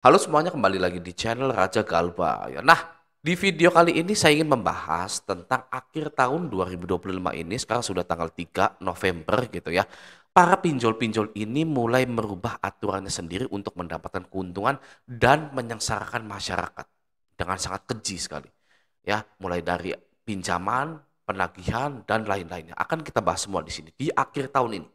Halo semuanya, kembali lagi di channel Raja Galba ya. Nah, di video kali ini saya ingin membahas tentang akhir tahun 2025 ini, sekarang sudah tanggal 3 November gitu ya. Para pinjol-pinjol ini mulai merubah aturannya sendiri untuk mendapatkan keuntungan dan menyengsarakan masyarakat dengan sangat keji sekali. Ya, mulai dari pinjaman, penagihan dan lain-lainnya. Akan kita bahas semua di sini di akhir tahun ini.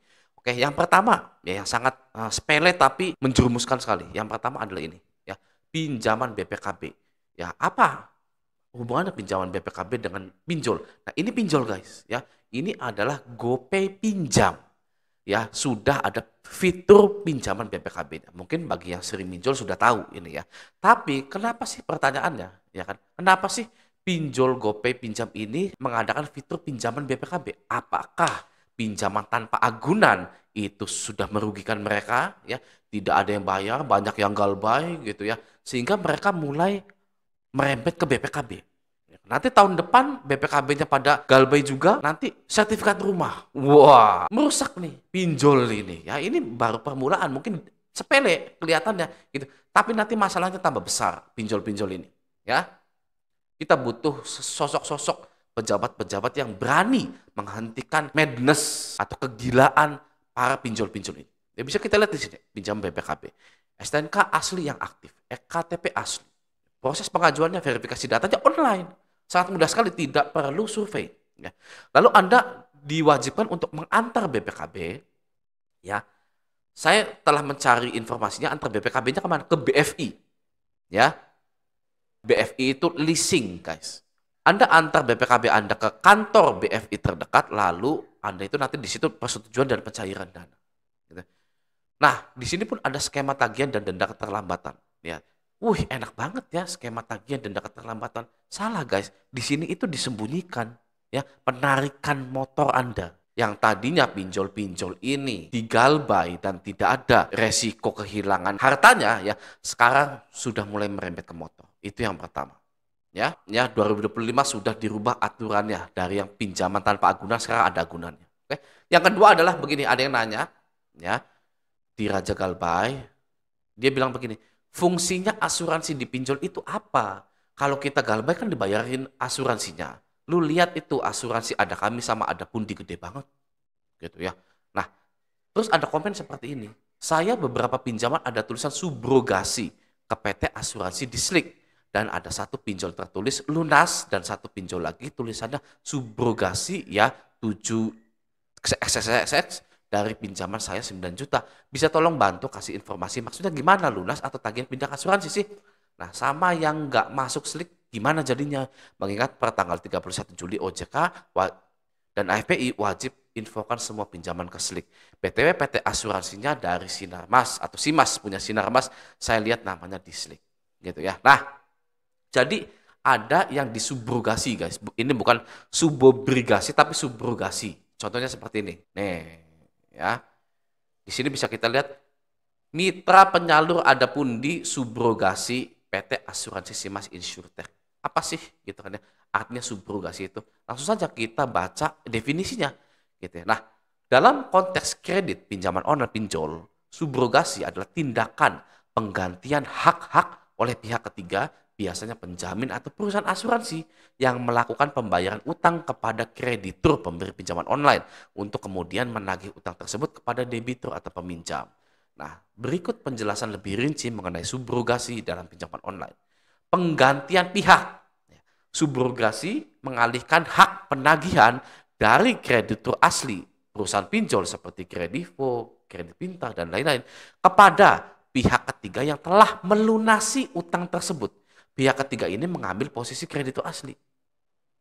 Oke, yang pertama ya yang sangat sepele tapi menjerumuskan sekali. Yang pertama adalah ini, ya, pinjaman BPKB. Ya, apa hubungannya pinjaman BPKB dengan pinjol? Nah, ini pinjol guys, ya. Ini adalah GoPay pinjam. Ya, sudah ada fitur pinjaman BPKB. Mungkin bagi yang sering pinjol sudah tahu ini ya. Tapi kenapa sih pertanyaannya, ya kan? Kenapa sih pinjol GoPay pinjam ini mengadakan fitur pinjaman BPKB? Apakah pinjaman tanpa agunan itu sudah merugikan mereka ya? Tidak ada yang bayar, banyak yang galbay gitu ya. Sehingga mereka mulai merembet ke BPKB. Nanti tahun depan BPKB-nya pada galbay juga, nanti sertifikat rumah. Wah, merusak nih pinjol ini. Ya, ini baru permulaan, mungkin sepele kelihatannya gitu. Tapi nanti masalahnya tambah besar pinjol-pinjol ini, ya. Kita butuh sosok-sosok pejabat-pejabat yang berani menghentikan madness atau kegilaan para pinjol-pinjol ini. Ya, bisa kita lihat di sini, pinjam BPKB. STNK asli yang aktif, KTP asli. Proses pengajuannya, verifikasi datanya online. Sangat mudah sekali, tidak perlu survei. Ya. Lalu Anda diwajibkan untuk mengantar BPKB. Ya, saya telah mencari informasinya, antar BPKB-nya kemana? Ke BFI. Ya, BFI itu leasing, guys. Anda antar BPKB Anda ke kantor BFI terdekat, lalu Anda itu nanti di situ persetujuan dan pencairan dana. Gitu. Nah, di sini pun ada skema tagihan dan denda keterlambatan. Ya, wih, enak banget ya skema tagihan denda keterlambatan. Salah guys, di sini itu disembunyikan ya penarikan motor Anda. Yang tadinya pinjol-pinjol ini digalbay dan tidak ada resiko kehilangan hartanya ya, sekarang sudah mulai merembet ke motor. Itu yang pertama. Ya 2025 sudah dirubah aturannya dari yang pinjaman tanpa agunan sekarang ada agunannya. Oke. Yang kedua adalah begini, ada yang nanya ya di Raja Galbay, dia bilang begini, fungsinya asuransi di pinjol itu apa? Kalau kita galbay kan dibayarin asuransinya. Lu lihat itu asuransi ada kami sama ada Pundi gede banget. Gitu ya. Nah, terus ada komen seperti ini. Saya beberapa pinjaman ada tulisan subrogasi ke PT Asuransi Dislik. Dan ada satu pinjol tertulis lunas dan satu pinjol lagi tulisannya subrogasi ya 7 XXX dari pinjaman saya 9 juta. Bisa tolong bantu kasih informasi maksudnya gimana, lunas atau tagihan pindah asuransi sih? Nah, sama yang nggak masuk slik gimana jadinya? Mengingat per tanggal 31 Juli OJK dan AFPI wajib infokan semua pinjaman ke slik. BTW PT asuransinya dari Sinarmas atau Simas punya Sinarmas, saya lihat namanya di slik. Gitu ya. Nah, jadi ada yang disubrogasi guys. Ini bukan subobrigasi tapi subrogasi. Contohnya seperti ini. Nih, ya. Di sini bisa kita lihat mitra penyalur ada Pundi subrogasi PT Asuransi Simas Insurtech. Apa sih gitu kan ya? Artinya subrogasi itu. Langsung saja kita baca definisinya gitu ya. Nah, dalam konteks kredit pinjaman online pinjol, subrogasi adalah tindakan penggantian hak-hak oleh pihak ketiga, biasanya penjamin atau perusahaan asuransi yang melakukan pembayaran utang kepada kreditur pemberi pinjaman online untuk kemudian menagih utang tersebut kepada debitur atau peminjam. Nah, berikut penjelasan lebih rinci mengenai subrogasi dalam pinjaman online. Penggantian pihak. Subrogasi mengalihkan hak penagihan dari kreditur asli perusahaan pinjol seperti Kredivo, Kredit Pintar, dan lain-lain kepada pihak ketiga yang telah melunasi utang tersebut. Pihak ketiga ini mengambil posisi kreditur asli.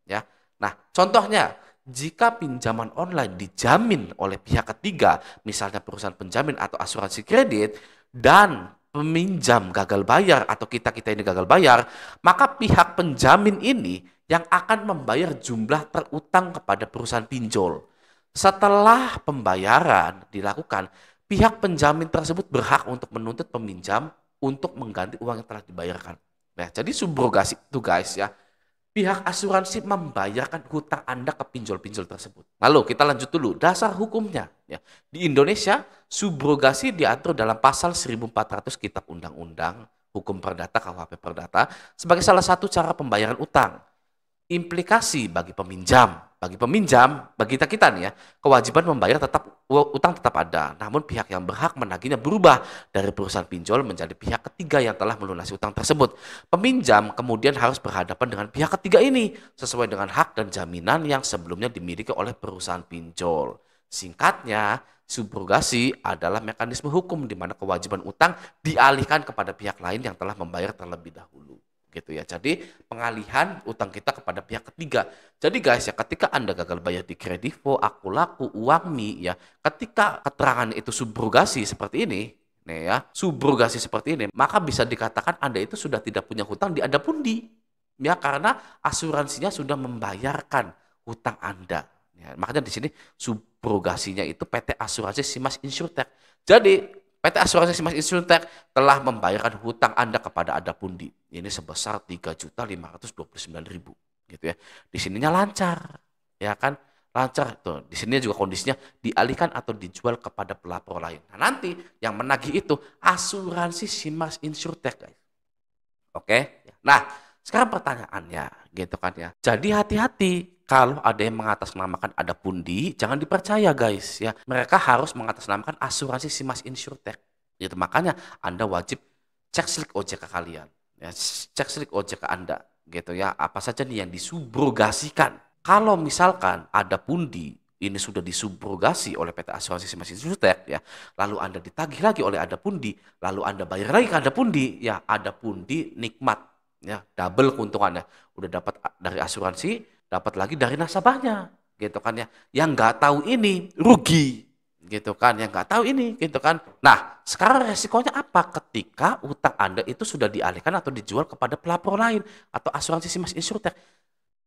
Ya. Nah, contohnya, jika pinjaman online dijamin oleh pihak ketiga, misalnya perusahaan penjamin atau asuransi kredit, dan peminjam gagal bayar atau kita-kita ini gagal bayar, maka pihak penjamin ini yang akan membayar jumlah terutang kepada perusahaan pinjol. Setelah pembayaran dilakukan, pihak penjamin tersebut berhak untuk menuntut peminjam untuk mengganti uang yang telah dibayarkan. Nah, jadi subrogasi itu guys ya, pihak asuransi membayarkan hutang Anda ke pinjol-pinjol tersebut. Lalu kita lanjut dulu, dasar hukumnya. Ya. Di Indonesia, subrogasi diatur dalam pasal 1400 Kitab Undang-Undang Hukum Perdata KUHP Perdata sebagai salah satu cara pembayaran utang. Implikasi bagi peminjam, bagi kita nih ya, kewajiban membayar utang tetap ada. Namun pihak yang berhak menagihnya berubah dari perusahaan pinjol menjadi pihak ketiga yang telah melunasi utang tersebut. Peminjam kemudian harus berhadapan dengan pihak ketiga ini sesuai dengan hak dan jaminan yang sebelumnya dimiliki oleh perusahaan pinjol. Singkatnya, subrogasi adalah mekanisme hukum di mana kewajiban utang dialihkan kepada pihak lain yang telah membayar terlebih dahulu. Gitu ya. Jadi pengalihan utang kita kepada pihak ketiga. Jadi guys ya, ketika Anda gagal bayar di Kredivo, Akulaku, Uangmi ya, ketika keterangan itu subrogasi seperti ini, nih ya, subrogasi seperti ini, maka bisa dikatakan Anda itu sudah tidak punya hutang di Adapundi. Ya, karena asuransinya sudah membayarkan hutang Anda. Ya, makanya di sini subrogasinya itu PT Asuransi Simas Insurtech. Jadi PT Asuransi Simas Insurtech telah membayarkan hutang Anda kepada Adapundi. Ini sebesar 3.529.000 gitu ya. Di sininya lancar. Ya kan? Lancar tuh. Di sini juga kondisinya dialihkan atau dijual kepada pelapor lain. Nah, nanti yang menagih itu Asuransi Simas Insurtech, guys. Oke? Nah, sekarang pertanyaannya gitu kan ya. Jadi hati-hati kalau ada yang mengatasnamakan Adapundi, jangan dipercaya guys ya. Mereka harus mengatasnamakan Asuransi Simas Insurtech. Gitu. Makanya Anda wajib cek slik OJK kalian. Ya, cek slik OJK Anda gitu ya. Apa saja nih yang disubrogasikan. Kalau misalkan Adapundi ini sudah disubrogasi oleh PT Asuransi Simas Insurtech ya, lalu Anda ditagih lagi oleh Adapundi, lalu Anda bayar lagi ke Adapundi, ya Adapundi nikmat ya, double keuntungannya. Udah dapat dari asuransi, dapat lagi dari nasabahnya, gitu kan ya. Yang nggak tahu ini rugi, gitu kan. Yang nggak tahu ini, gitu kan. Nah, sekarang resikonya apa? Ketika utang Anda itu sudah dialihkan atau dijual kepada pelapor lain atau asuransi Simas Insurtech.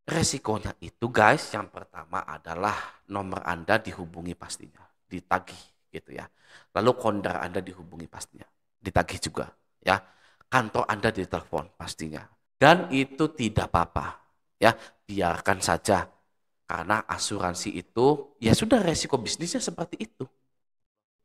Resikonya itu guys, yang pertama adalah nomor Anda dihubungi pastinya, ditagih gitu ya. Lalu kondar Anda dihubungi pastinya, ditagih juga ya. Kantor Anda ditelepon pastinya. Dan itu tidak apa-apa ya, biarkan saja. Karena asuransi itu ya sudah, resiko bisnisnya seperti itu.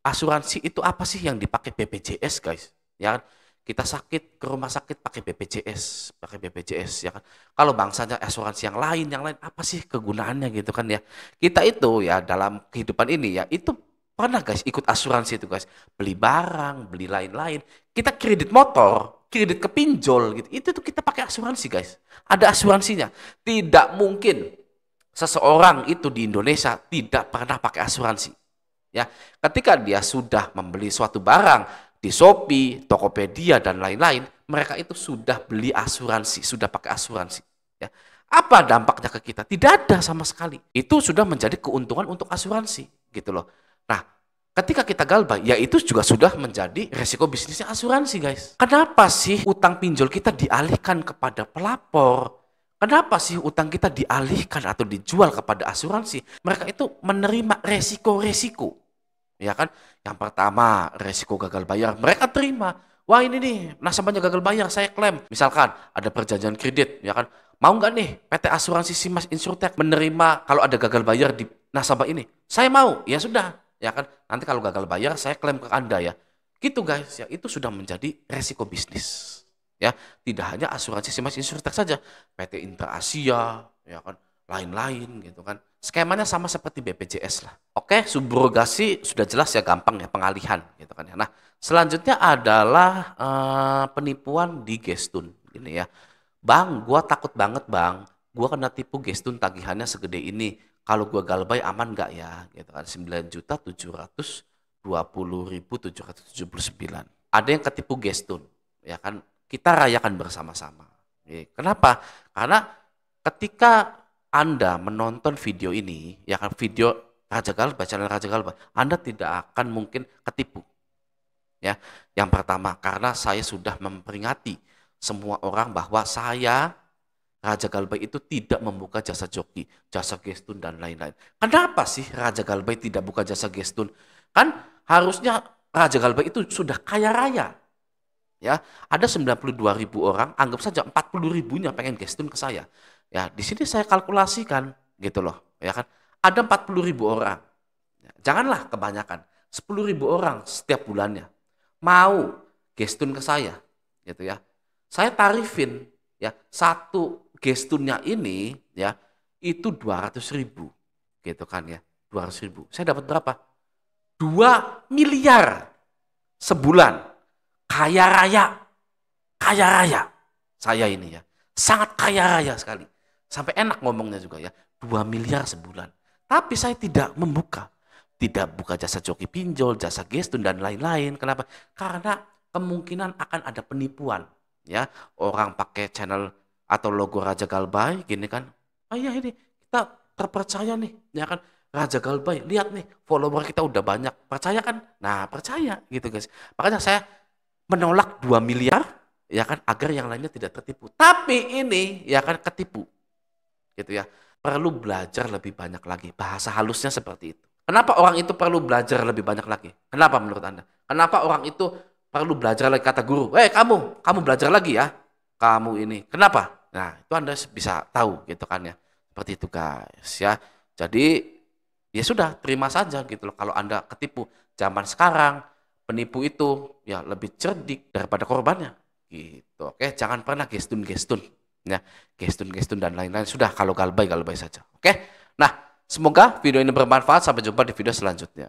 Asuransi itu apa sih yang dipakai BPJS guys? Ya kan? Kita sakit ke rumah sakit pakai BPJS ya kan. Kalau bangsanya asuransi yang lain apa sih kegunaannya gitu kan ya. Kita itu ya dalam kehidupan ini ya itu pernah guys ikut asuransi itu guys. Beli barang, beli lain-lain. Kita kredit motor, kredit ke pinjol gitu. Itu tuh kita pakai asuransi guys. Ada asuransinya. Tidak mungkin seseorang itu di Indonesia tidak pernah pakai asuransi. Ya, ketika dia sudah membeli suatu barang di Shopee, Tokopedia dan lain-lain, mereka itu sudah beli asuransi, sudah pakai asuransi. Ya. Apa dampaknya ke kita? Tidak ada sama sekali. Itu sudah menjadi keuntungan untuk asuransi, gitu loh. Nah, ketika kita galbay, ya itu juga sudah menjadi resiko bisnisnya asuransi, guys. Kenapa sih utang pinjol kita dialihkan kepada pelapor? Kenapa sih utang kita dialihkan atau dijual kepada asuransi? Mereka itu menerima resiko-resiko. Ya kan? Yang pertama, resiko gagal bayar. Mereka terima. Wah, ini nih, nasabahnya gagal bayar, saya klaim. Misalkan ada perjanjian kredit, ya kan? Mau nggak nih PT Asuransi Simas Insurtech menerima kalau ada gagal bayar di nasabah ini? Saya mau. Ya sudah, ya kan? Nanti kalau gagal bayar, saya klaim ke Anda ya. Gitu guys, ya itu sudah menjadi resiko bisnis. Ya, tidak hanya Asuransi Simas Insurtech saja, PT Inter Asia, ya kan? Lain-lain gitu kan. Skemanya sama seperti BPJS lah. Oke, subrogasi sudah jelas ya, gampang ya, pengalihan gitu kan ya. Nah, selanjutnya adalah penipuan di Gestun ini ya. Bang, gua takut banget bang, gua kena tipu Gestun tagihannya segede ini. Kalau gua galbay aman nggak ya? Gitu kan, 9.720.779. Ada yang ketipu Gestun, ya kan? Kita rayakan bersama-sama. Kenapa? Karena ketika Anda menonton video ini, ya kan, video Raja Galbay, channel Raja Galbay, Anda tidak akan mungkin ketipu. Ya, yang pertama karena saya sudah memperingati semua orang bahwa saya Raja Galbay itu tidak membuka jasa joki, jasa Gestun dan lain-lain. Kenapa sih Raja Galbay tidak buka jasa Gestun? Kan harusnya Raja Galbay itu sudah kaya raya. Ya, ada 92.000 orang, anggap saja 40.000-nya pengen Gestun ke saya. Ya, di sini saya kalkulasikan gitu loh, ya kan. Ada 40.000 orang. Ya, janganlah kebanyakan. 10.000 orang setiap bulannya mau Gestun ke saya. gitu ya. Saya tarifin ya satu gestunnya ini ya itu 200.000 gitu kan ya. 200.000. Saya dapat berapa? 2 miliar sebulan. Kaya raya, kaya raya. Saya ini ya. Sangat kaya raya sekali. Sampai enak ngomongnya juga ya. 2 miliar sebulan. Tapi saya tidak membuka. Tidak buka jasa joki pinjol, jasa gestun dan lain-lain. Kenapa? Karena kemungkinan akan ada penipuan. Ya, orang pakai channel atau logo Raja Galbay gini kan. Oh iya ini kita terpercaya nih, ya kan? Raja Galbay, lihat nih follower kita udah banyak. Percaya kan? Nah, percaya gitu guys. Makanya saya menolak 2 miliar ya kan agar yang lainnya tidak tertipu. Tapi ini ya kan ketipu gitu ya. Perlu belajar lebih banyak lagi. Bahasa halusnya seperti itu. Kenapa orang itu perlu belajar lebih banyak lagi? Kenapa menurut Anda? Kenapa orang itu perlu belajar lagi kata guru? Kamu belajar lagi ya. Kamu ini. Kenapa? Nah, itu Anda bisa tahu gitu kan ya. Seperti itu guys ya. Jadi ya sudah terima saja gitu loh kalau Anda ketipu. Zaman sekarang penipu itu ya lebih cerdik daripada korbannya gitu. Oke, jangan pernah gestun-gestun ya, gestun-gestun dan lain-lain. Sudah kalau galbay saja. Oke. Nah, semoga video ini bermanfaat. Sampai jumpa di video selanjutnya.